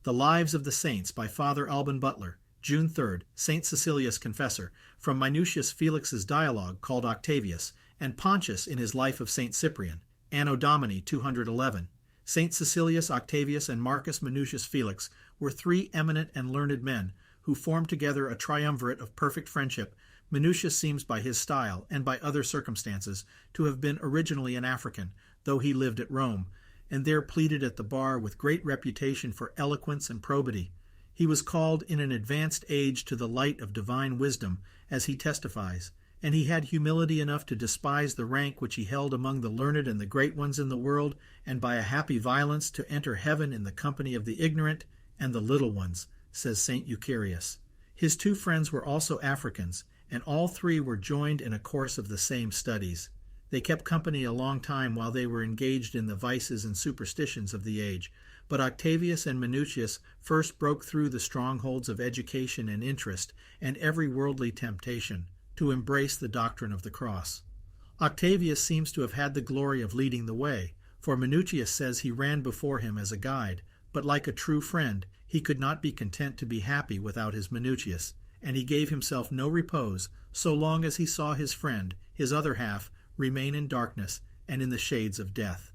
The Lives of the Saints by Father Alban Butler, June 3rd, Saint Cecilius Confessor, from Minucius Felix's dialogue called Octavius, and Pontius in his Life of Saint Cyprian, Anno Domini 211. Saint Cecilius, Octavius, and Marcus Minucius Felix were three eminent and learned men who formed together a triumvirate of perfect friendship. Minucius seems by his style and by other circumstances to have been originally an African, though he lived at Rome, and there pleaded at the bar with great reputation for eloquence and probity. He was called in an advanced age to the light of divine wisdom, as he testifies, and he had humility enough to despise the rank which he held among the learned and the great ones in the world, and by a happy violence to enter heaven in the company of the ignorant and the little ones, says St. Eucherius. His two friends were also Africans, and all three were joined in a course of the same studies. They kept company a long time while they were engaged in the vices and superstitions of the age, but Octavius and Minucius first broke through the strongholds of education and interest and every worldly temptation to embrace the doctrine of the cross. Octavius seems to have had the glory of leading the way, for Minucius says he ran before him as a guide, but like a true friend, he could not be content to be happy without his Minucius, and he gave himself no repose so long as he saw his friend, his other half, remain in darkness and in the shades of death.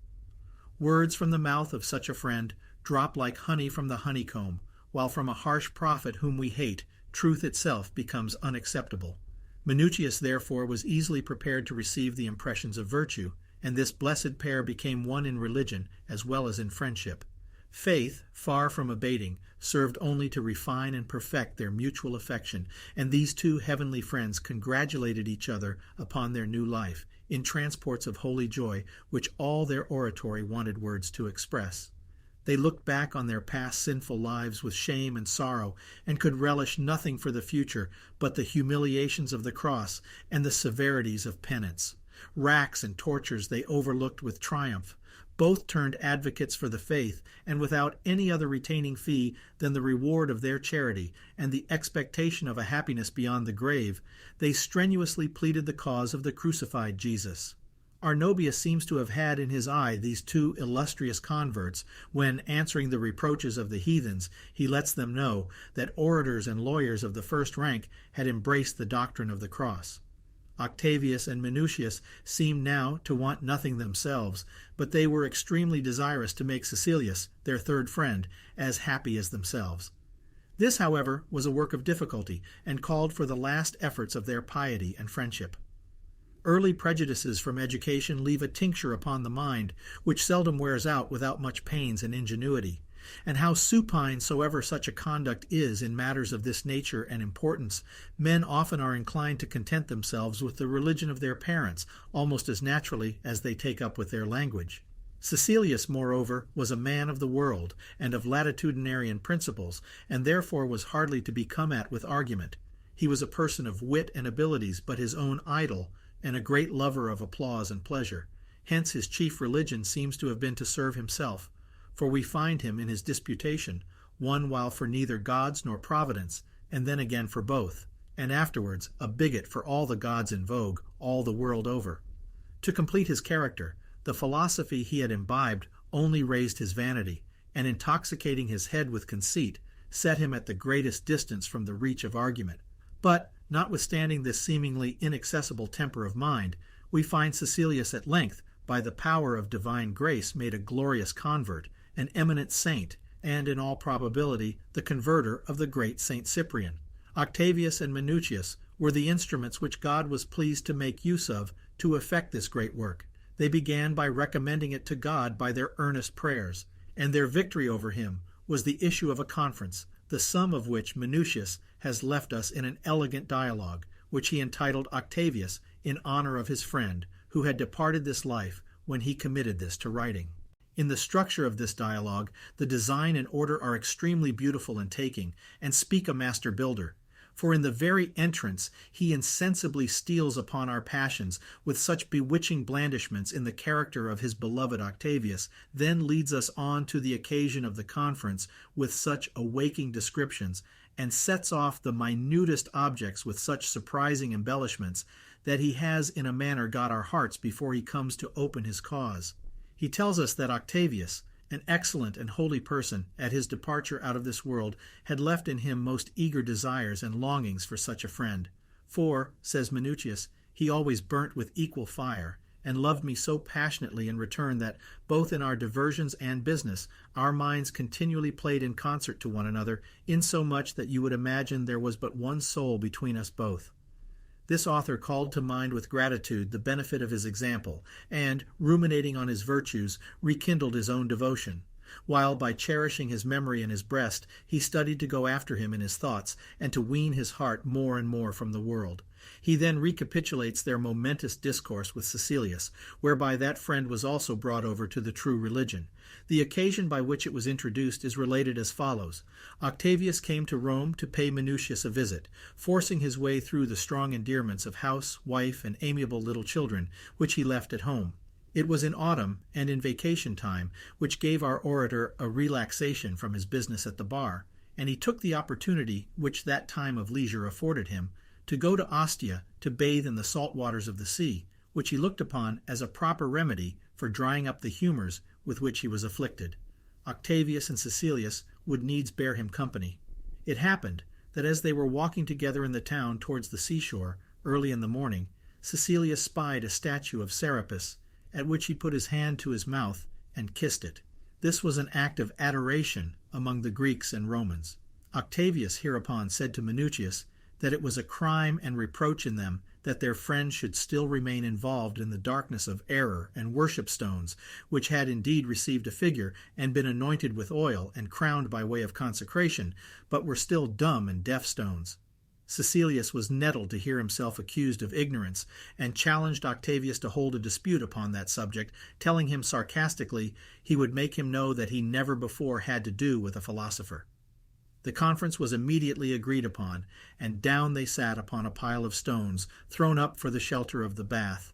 Words from the mouth of such a friend drop like honey from the honeycomb, while from a harsh prophet whom we hate, truth itself becomes unacceptable. Minucius, therefore, was easily prepared to receive the impressions of virtue, and this blessed pair became one in religion as well as in friendship. Faith, far from abating, served only to refine and perfect their mutual affection, and these two heavenly friends congratulated each other upon their new life, in transports of holy joy which all their oratory wanted words to express. They looked back on their past sinful lives with shame and sorrow, and could relish nothing for the future but the humiliations of the cross and the severities of penance. Racks and tortures they overlooked with triumph. Both turned advocates for the faith, and without any other retaining fee than the reward of their charity and the expectation of a happiness beyond the grave, they strenuously pleaded the cause of the crucified Jesus. Arnobius seems to have had in his eye these two illustrious converts when, answering the reproaches of the heathens, he lets them know that orators and lawyers of the first rank had embraced the doctrine of the cross. Octavius and Minucius seemed now to want nothing themselves, but they were extremely desirous to make Cecilius, their third friend, as happy as themselves. This, however, was a work of difficulty, and called for the last efforts of their piety and friendship. Early prejudices from education leave a tincture upon the mind, which seldom wears out without much pains and ingenuity. And how supine soever such a conduct is in matters of this nature and importance, men often are inclined to content themselves with the religion of their parents almost as naturally as they take up with their language. Cecilius, moreover, was a man of the world and of latitudinarian principles, and therefore was hardly to be come at with argument. He was a person of wit and abilities, but his own idol, and a great lover of applause and pleasure. Hence his chief religion seems to have been to serve himself, for we find him in his disputation, one while for neither gods nor providence, and then again for both, and afterwards a bigot for all the gods in vogue all the world over. To complete his character, the philosophy he had imbibed only raised his vanity, and intoxicating his head with conceit, set him at the greatest distance from the reach of argument. But, notwithstanding this seemingly inaccessible temper of mind, we find Cecilius at length, by the power of divine grace, made a glorious convert, an eminent saint, and in all probability the converter of the great Saint Cyprian. Octavius and Minucius were the instruments which God was pleased to make use of to effect this great work. They began by recommending it to God by their earnest prayers, and their victory over him was the issue of a conference, the sum of which Minucius has left us in an elegant dialogue, which he entitled Octavius in honor of his friend, who had departed this life when he committed this to writing. In the structure of this dialogue, the design and order are extremely beautiful and taking, and speak a master builder. For in the very entrance he insensibly steals upon our passions with such bewitching blandishments in the character of his beloved Octavius, then leads us on to the occasion of the conference with such awaking descriptions, and sets off the minutest objects with such surprising embellishments, that he has in a manner got our hearts before he comes to open his cause. He tells us that Octavius, an excellent and holy person, at his departure out of this world, had left in him most eager desires and longings for such a friend. For, says Minucius, he always burnt with equal fire, and loved me so passionately in return that, both in our diversions and business, our minds continually played in concert to one another, insomuch that you would imagine there was but one soul between us both. This author called to mind with gratitude the benefit of his example, and, ruminating on his virtues, rekindled his own devotion, while, by cherishing his memory in his breast, he studied to go after him in his thoughts, and to wean his heart more and more from the world. He then recapitulates their momentous discourse with Cecilius, whereby that friend was also brought over to the true religion. The occasion by which it was introduced is related as follows. Octavius came to Rome to pay Minucius a visit, forcing his way through the strong endearments of house, wife, and amiable little children, which he left at home. It was in autumn and in vacation time, which gave our orator a relaxation from his business at the bar, and he took the opportunity which that time of leisure afforded him to go to Ostia to bathe in the salt waters of the sea, which he looked upon as a proper remedy for drying up the humours with which he was afflicted. Octavius and Cecilius would needs bear him company. It happened that as they were walking together in the town towards the seashore, early in the morning, Cecilius spied a statue of Serapis, at which he put his hand to his mouth and kissed it. This was an act of adoration among the Greeks and Romans. Octavius hereupon said to Minucius that it was a crime and reproach in them that their friend should still remain involved in the darkness of error and worship stones, which had indeed received a figure and been anointed with oil and crowned by way of consecration, but were still dumb and deaf stones. Cecilius was nettled to hear himself accused of ignorance, and challenged Octavius to hold a dispute upon that subject, telling him sarcastically he would make him know that he never before had to do with a philosopher. The conference was immediately agreed upon, and down they sat upon a pile of stones, thrown up for the shelter of the bath.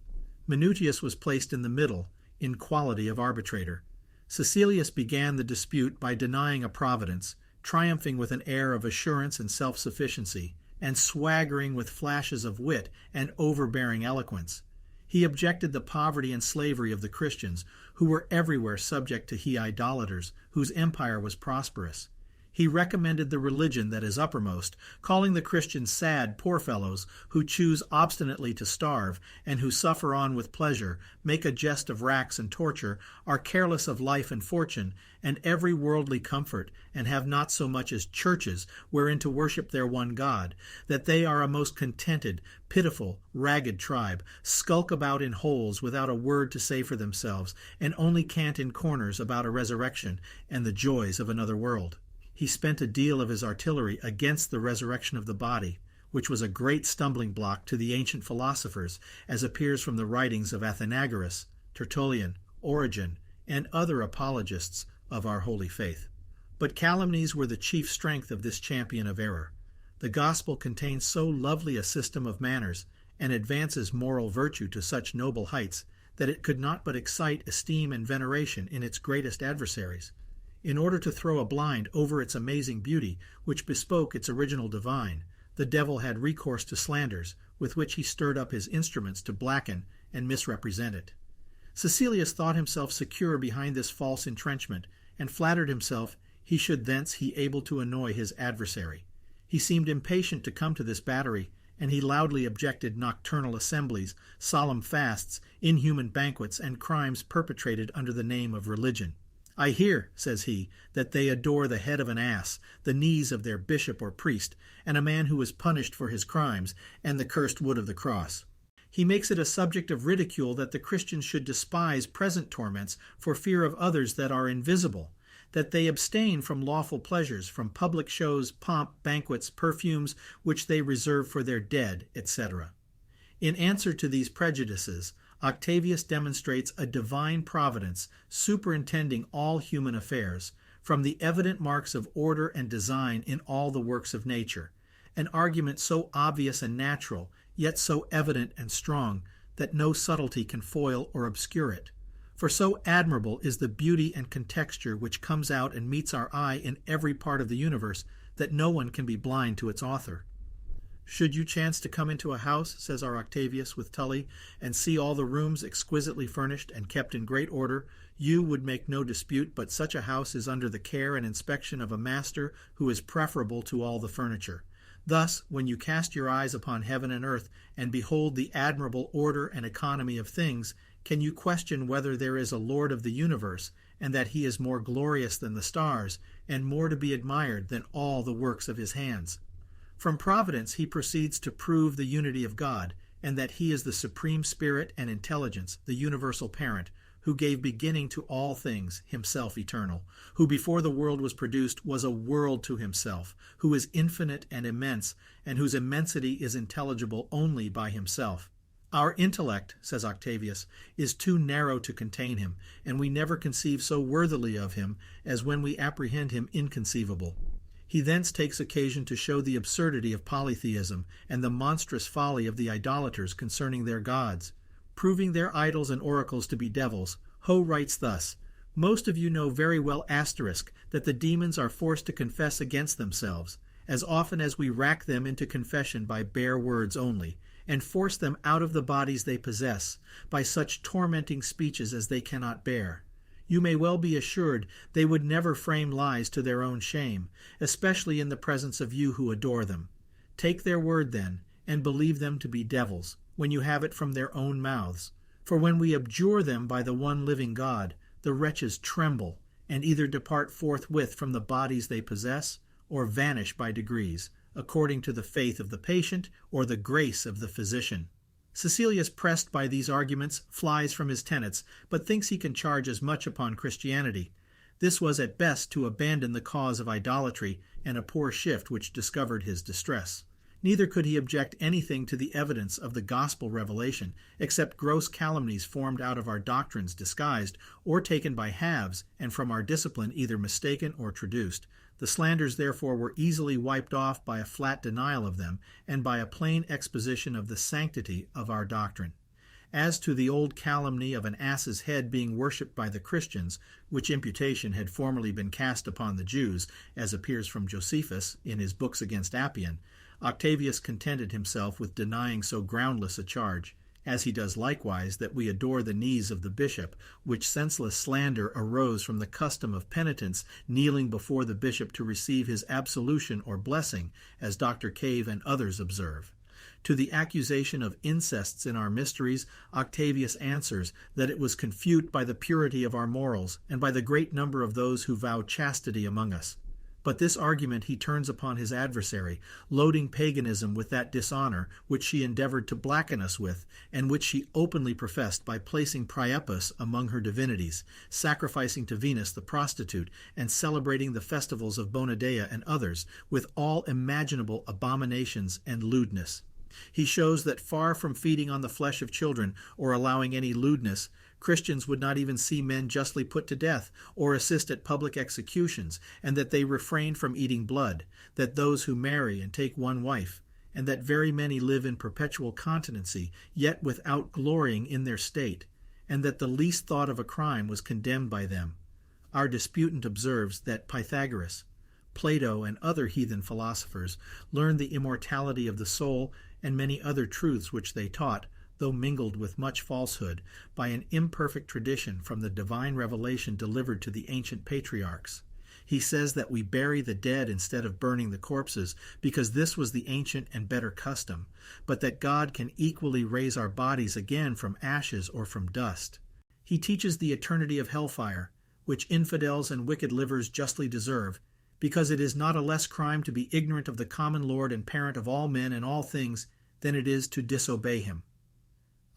Minucius was placed in the middle, in quality of arbitrator. Cecilius began the dispute by denying a providence, triumphing with an air of assurance and self-sufficiency, and swaggering with flashes of wit and overbearing eloquence. He objected the poverty and slavery of the Christians, who were everywhere subject to he-idolaters, whose empire was prosperous. He recommended the religion that is uppermost, calling the Christians sad, poor fellows, who choose obstinately to starve, and who suffer on with pleasure, make a jest of racks and torture, are careless of life and fortune, and every worldly comfort, and have not so much as churches wherein to worship their one God, that they are a most contented, pitiful, ragged tribe, skulk about in holes without a word to say for themselves, and only cant in corners about a resurrection and the joys of another world. He spent a deal of his artillery against the resurrection of the body, which was a great stumbling block to the ancient philosophers, as appears from the writings of Athenagoras, Tertullian, Origen, and other apologists of our holy faith. But calumnies were the chief strength of this champion of error. The gospel contains so lovely a system of manners, and advances moral virtue to such noble heights, that it could not but excite esteem and veneration in its greatest adversaries. In order to throw a blind over its amazing beauty, which bespoke its original divine, the devil had recourse to slanders, with which he stirred up his instruments to blacken and misrepresent it. Cecilius thought himself secure behind this false entrenchment, and flattered himself he should thence be able to annoy his adversary. He seemed impatient to come to this battery, and he loudly objected nocturnal assemblies, solemn fasts, inhuman banquets, and crimes perpetrated under the name of religion. I hear, says he, that they adore the head of an ass, the knees of their bishop or priest, and a man who is punished for his crimes, and the cursed wood of the cross. He makes it a subject of ridicule that the Christians should despise present torments for fear of others that are invisible, that they abstain from lawful pleasures, from public shows, pomp, banquets, perfumes, which they reserve for their dead, etc. In answer to these prejudices, Octavius demonstrates a divine providence superintending all human affairs, from the evident marks of order and design in all the works of nature, an argument so obvious and natural, yet so evident and strong, that no subtlety can foil or obscure it. For so admirable is the beauty and contexture which comes out and meets our eye in every part of the universe, that no one can be blind to its author. Should you chance to come into a house, says our Octavius with Tully, and see all the rooms exquisitely furnished and kept in great order, you would make no dispute but such a house is under the care and inspection of a master who is preferable to all the furniture. Thus, when you cast your eyes upon heaven and earth and behold the admirable order and economy of things, can you question whether there is a Lord of the universe, and that he is more glorious than the stars, and more to be admired than all the works of his hands? From Providence he proceeds to prove the unity of God, and that he is the supreme spirit and intelligence, the universal parent, who gave beginning to all things, himself eternal, who before the world was produced was a world to himself, who is infinite and immense, and whose immensity is intelligible only by himself. Our intellect, says Octavius, is too narrow to contain him, and we never conceive so worthily of him as when we apprehend him inconceivable. He thence takes occasion to show the absurdity of polytheism and the monstrous folly of the idolaters concerning their gods. Proving their idols and oracles to be devils, Ho writes thus, "Most of you know very well that the demons are forced to confess against themselves, as often as we rack them into confession by bare words only, and force them out of the bodies they possess, by such tormenting speeches as they cannot bear. You may well be assured they would never frame lies to their own shame, especially in the presence of you who adore them. Take their word, then, and believe them to be devils, when you have it from their own mouths. For when we abjure them by the one living God, the wretches tremble, and either depart forthwith from the bodies they possess, or vanish by degrees, according to the faith of the patient or the grace of the physician." Cecilius, pressed by these arguments, flies from his tenets, but thinks he can charge as much upon Christianity. This was at best to abandon the cause of idolatry, and a poor shift which discovered his distress. Neither could he object anything to the evidence of the gospel revelation, except gross calumnies formed out of our doctrines disguised, or taken by halves, and from our discipline either mistaken or traduced. The slanders therefore were easily wiped off by a flat denial of them, and by a plain exposition of the sanctity of our doctrine. As to the old calumny of an ass's head being worshipped by the Christians, which imputation had formerly been cast upon the Jews, as appears from Josephus in his books against Appian, Octavius contented himself with denying so groundless a charge, as he does likewise that we adore the knees of the bishop, which senseless slander arose from the custom of penitents kneeling before the bishop to receive his absolution or blessing, as Dr. Cave and others observe. To the accusation of incests in our mysteries, Octavius answers that it was confute by the purity of our morals, and by the great number of those who vow chastity among us. But this argument he turns upon his adversary, loading paganism with that dishonor which she endeavored to blacken us with, and which she openly professed by placing Priapus among her divinities, sacrificing to Venus the prostitute, and celebrating the festivals of Bonadea and others, with all imaginable abominations and lewdness. He shows that far from feeding on the flesh of children, or allowing any lewdness, Christians would not even see men justly put to death, or assist at public executions, and that they refrain from eating blood, that those who marry and take one wife, and that very many live in perpetual continency, yet without glorying in their state, and that the least thought of a crime was condemned by them. Our disputant observes that Pythagoras, Plato, and other heathen philosophers learned the immortality of the soul and many other truths which they taught, though mingled with much falsehood, by an imperfect tradition from the divine revelation delivered to the ancient patriarchs. He says that we bury the dead instead of burning the corpses, because this was the ancient and better custom, but that God can equally raise our bodies again from ashes or from dust. He teaches the eternity of hellfire, which infidels and wicked livers justly deserve, because it is not a less crime to be ignorant of the common Lord and parent of all men and all things than it is to disobey him.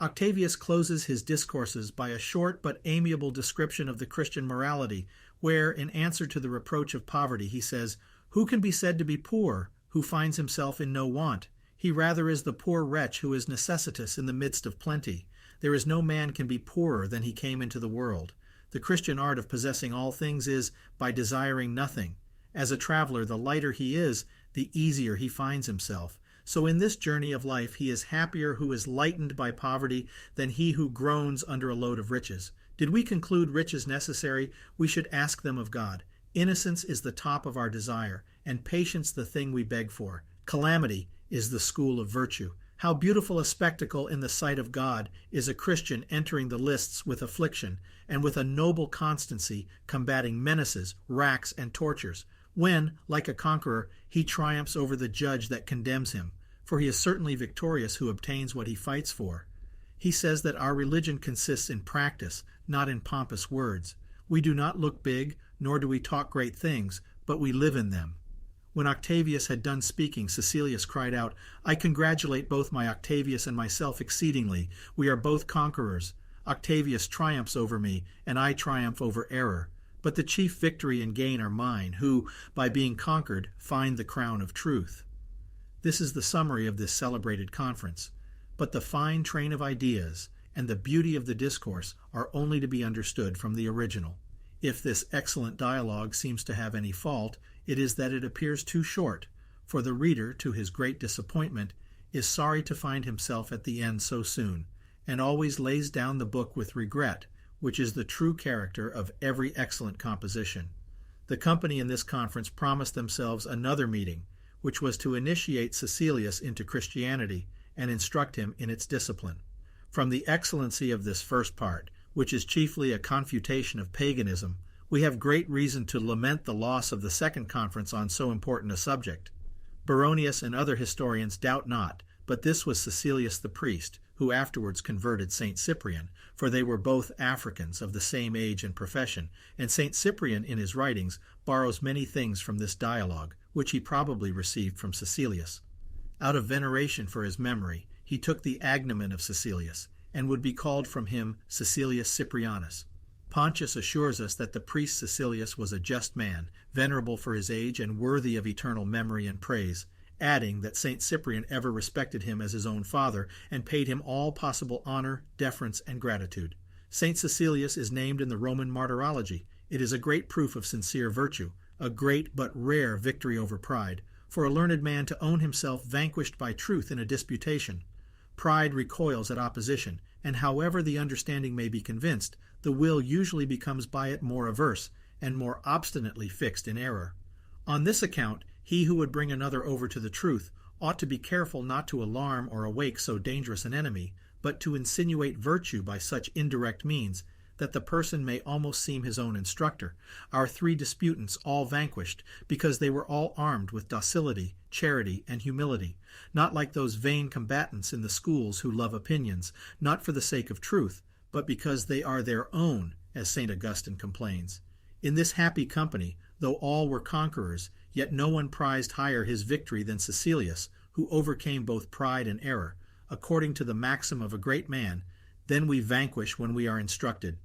Octavius closes his discourses by a short but amiable description of the Christian morality, where, in answer to the reproach of poverty, he says, "Who can be said to be poor, who finds himself in no want? He rather is the poor wretch who is necessitous in the midst of plenty. There is no man can be poorer than he came into the world. The Christian art of possessing all things is by desiring nothing. As a traveler, the lighter he is, the easier he finds himself. So in this journey of life he is happier who is lightened by poverty than he who groans under a load of riches. Did we conclude riches necessary, we should ask them of God. Innocence is the top of our desire, and patience the thing we beg for. Calamity is the school of virtue. How beautiful a spectacle in the sight of God is a Christian entering the lists with affliction, and with a noble constancy combating menaces, racks, and tortures, when, like a conqueror, he triumphs over the judge that condemns him, for he is certainly victorious who obtains what he fights for. He says that our religion consists in practice, not in pompous words. We do not look big, nor do we talk great things, but we live in them. When Octavius had done speaking, Cecilius cried out, "I congratulate both my Octavius and myself exceedingly. We are both conquerors. Octavius triumphs over me, and I triumph over error. But the chief victory and gain are mine, who, by being conquered, find the crown of truth." This is the summary of this celebrated conference. But the fine train of ideas and the beauty of the discourse are only to be understood from the original. If this excellent dialogue seems to have any fault, it is that it appears too short, for the reader, to his great disappointment, is sorry to find himself at the end so soon, and always lays down the book with regret, which is the true character of every excellent composition. The company in this conference promised themselves another meeting, which was to initiate Cecilius into Christianity and instruct him in its discipline. From the excellency of this first part, which is chiefly a confutation of paganism, we have great reason to lament the loss of the second conference on so important a subject. Baronius and other historians doubt not, but this was Cecilius the priest, who afterwards converted Saint Cyprian, for they were both Africans of the same age and profession, and Saint Cyprian in his writings borrows many things from this dialogue, which he probably received from Cecilius. Out of veneration for his memory, he took the agnomen of Cecilius, and would be called from him Cecilius Cyprianus. Pontius assures us that the priest Cecilius was a just man, venerable for his age and worthy of eternal memory and praise, adding that Saint Cyprian ever respected him as his own father and paid him all possible honor, deference, and gratitude. Saint Cecilius is named in the Roman Martyrology. It is a great proof of sincere virtue, a great but rare victory over pride, for a learned man to own himself vanquished by truth in a disputation. Pride recoils at opposition, and however the understanding may be convinced, the will usually becomes by it more averse, and more obstinately fixed in error. On this account, he who would bring another over to the truth ought to be careful not to alarm or awake so dangerous an enemy, but to insinuate virtue by such indirect means, that the person may almost seem his own instructor. Our three disputants all vanquished, because they were all armed with docility, charity, and humility, not like those vain combatants in the schools who love opinions, not for the sake of truth, but because they are their own, as St. Augustine complains. In this happy company, though all were conquerors, yet no one prized higher his victory than Cecilius, who overcame both pride and error, according to the maxim of a great man, "Then we vanquish when we are instructed."